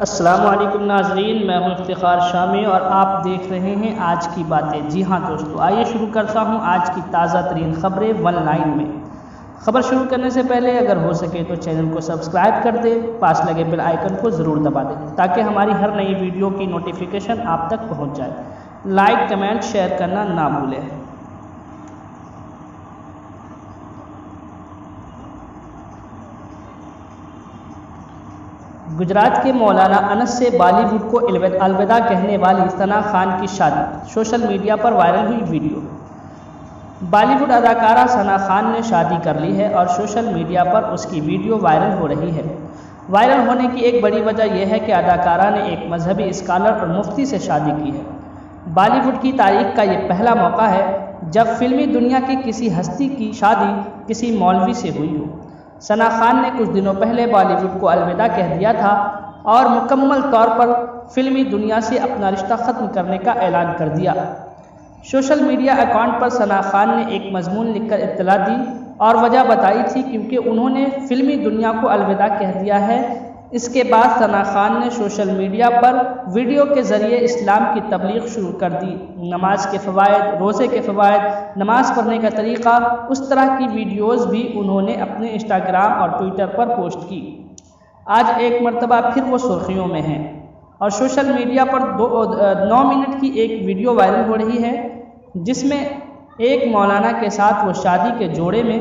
السلام علیکم ناظرین، میں ہوں افتخار شامی اور آپ دیکھ رہے ہیں آج کی باتیں۔ جی ہاں دوستو، آئیے شروع کرتا ہوں آج کی تازہ ترین خبریں ون لائن میں۔ خبر شروع کرنے سے پہلے اگر ہو سکے تو چینل کو سبسکرائب کر دیں، پاس لگے بیل آئیکن کو ضرور دبا دیں تاکہ ہماری ہر نئی ویڈیو کی نوٹیفیکیشن آپ تک پہنچ جائے۔ لائک، کمنٹ، شیئر کرنا نہ بھولیں۔ گجرات کے مولانا انس سے بالی ووڈ کو الوداع کہنے والی ثنا خان کی شادی، سوشل میڈیا پر وائرل ہوئی ویڈیو۔ بالی ووڈ اداکارہ ثنا خان نے شادی کر لی ہے اور سوشل میڈیا پر اس کی ویڈیو وائرل ہو رہی ہے۔ وائرل ہونے کی ایک بڑی وجہ یہ ہے کہ اداکارہ نے ایک مذہبی اسکالر اور مفتی سے شادی کی ہے۔ بالی ووڈ کی تاریخ کا یہ پہلا موقع ہے جب فلمی دنیا کی کسی ہستی کی شادی کسی مولوی سے ہوئی ہو۔ ثنا خان نے کچھ دنوں پہلے بالی ووڈ کو الوداع کہہ دیا تھا اور مکمل طور پر فلمی دنیا سے اپنا رشتہ ختم کرنے کا اعلان کر دیا۔ سوشل میڈیا اکاؤنٹ پر ثنا خان نے ایک مضمون لکھ کر اطلاع دی اور وجہ بتائی تھی کیونکہ انہوں نے فلمی دنیا کو الوداع کہہ دیا ہے۔ اس کے بعد ثنا خان نے سوشل میڈیا پر ویڈیو کے ذریعے اسلام کی تبلیغ شروع کر دی۔ نماز کے فوائد، روزے کے فوائد، نماز پڑھنے کا طریقہ، اس طرح کی ویڈیوز بھی انہوں نے اپنے انسٹاگرام اور ٹویٹر پر پوسٹ کی۔ آج ایک مرتبہ پھر وہ سرخیوں میں ہیں اور سوشل میڈیا پر 9 منٹ کی ایک ویڈیو وائرل ہو رہی ہے جس میں ایک مولانا کے ساتھ وہ شادی کے جوڑے میں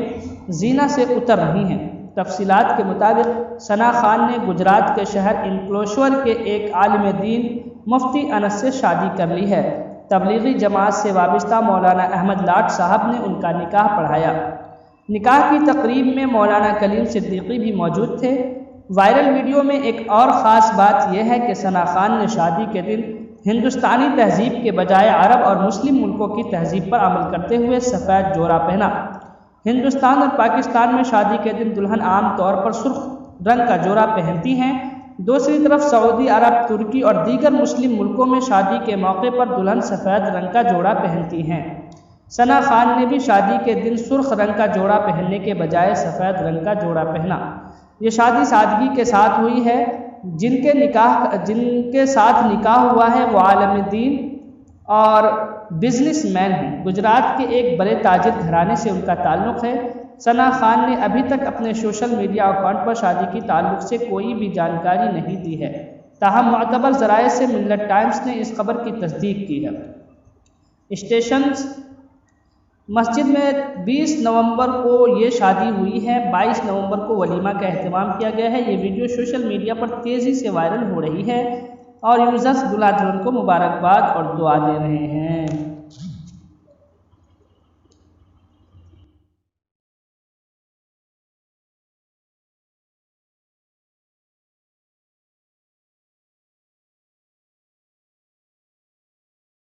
زینہ سے اتر رہی ہیں۔ تفصیلات کے مطابق ثنا خان نے گجرات کے شہر انکلیشور کے ایک عالم دین مفتی انس سے شادی کر لی ہے۔ تبلیغی جماعت سے وابستہ مولانا احمد لاٹ صاحب نے ان کا نکاح پڑھایا۔ نکاح کی تقریب میں مولانا کلیم صدیقی بھی موجود تھے۔ وائرل ویڈیو میں ایک اور خاص بات یہ ہے کہ ثنا خان نے شادی کے دن ہندوستانی تہذیب کے بجائے عرب اور مسلم ملکوں کی تہذیب پر عمل کرتے ہوئے سفید جورا پہنا۔ ہندوستان اور پاکستان میں شادی کے دن دلہن عام طور پر سرخ رنگ کا جورا پہنتی ہیں۔ دوسری طرف سعودی عرب، ترکی اور دیگر مسلم ملکوں میں شادی کے موقع پر دلہن سفید رنگ کا جوڑا پہنتی ہیں۔ ثنا خان نے بھی شادی کے دن سرخ رنگ کا جوڑا پہننے کے بجائے سفید رنگ کا جوڑا پہنا۔ یہ شادی سادگی کے ساتھ ہوئی ہے۔ جن کے ساتھ نکاح ہوا ہے وہ عالم دین اور بزنس مین ہیں۔ گجرات کے ایک بڑے تاجر گھرانے سے ان کا تعلق ہے۔ ثنا خان نے ابھی تک اپنے سوشل میڈیا اکاؤنٹ پر شادی کی تعلق سے کوئی بھی جانکاری نہیں دی ہے، تاہم معتبر ذرائع سے ملت ٹائمز نے اس خبر کی تصدیق کی ہے۔ اسٹیشنز مسجد میں 20 نومبر کو یہ شادی ہوئی ہے۔ 22 نومبر کو ولیمہ کا اہتمام کیا گیا ہے۔ یہ ویڈیو سوشل میڈیا پر تیزی سے وائرل ہو رہی ہے اور یوزرز دلہا دلہن کو مبارکباد اور دعا دے رہے ہیں۔